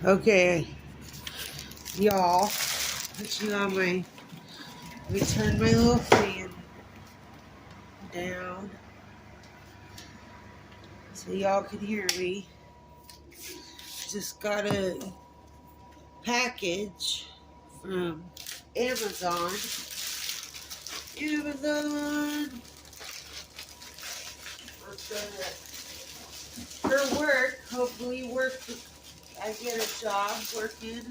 Okay, y'all. Let me turn my little fan down so y'all can hear me. Just got a package from Amazon. For work, hopefully I get a job working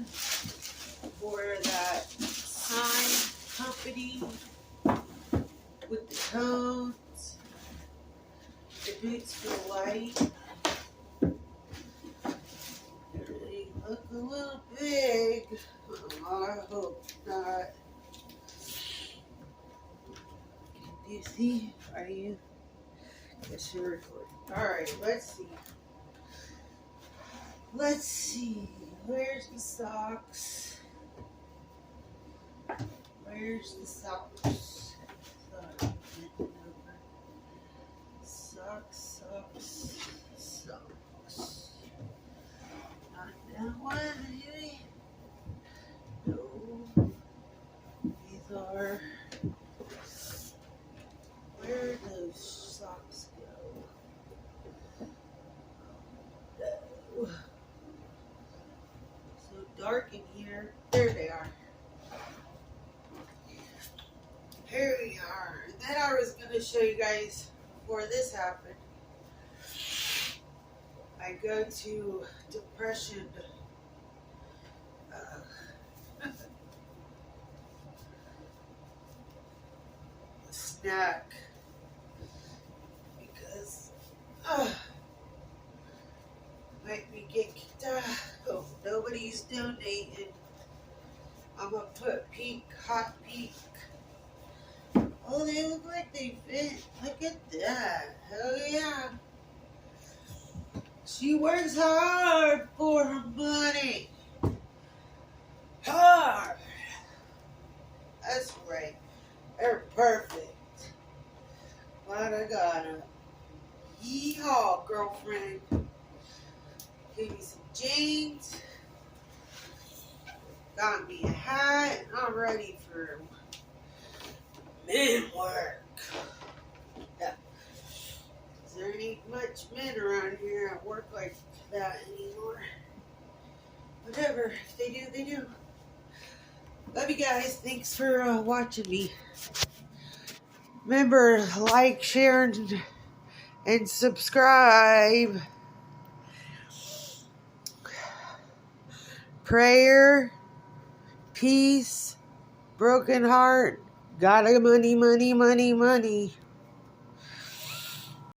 for that sign company with the cones, the boots for light. They look a little big. Oh, I hope not. Do you see? Are you? Yes, you're recording. Alright, let's see. Let's see. Where's the socks? Where's the socks? Sorry, bending over. Socks. Not that one, maybe? No. These are. Where do those socks go? No. So dark in here. There they are. Here we are. And then I was going to show you guys before this happened. I go to depression snack because make me get kicked out. Oh, nobody's donating. I'm gonna put hot pink. Oh, they look like they fit. Look at that. Hell yeah. She works hard for her money. Hard. That's right. They're perfect. Glad I got them. Yeehaw, girlfriend. Give me some jeans. Got me a hat. I'm ready for men work. Yeah. There ain't much men around here that work like that anymore. Whatever. If they do, they do. Love you guys. Thanks for watching me. Remember, like, share, and subscribe. Prayer, peace, broken heart, gotta money.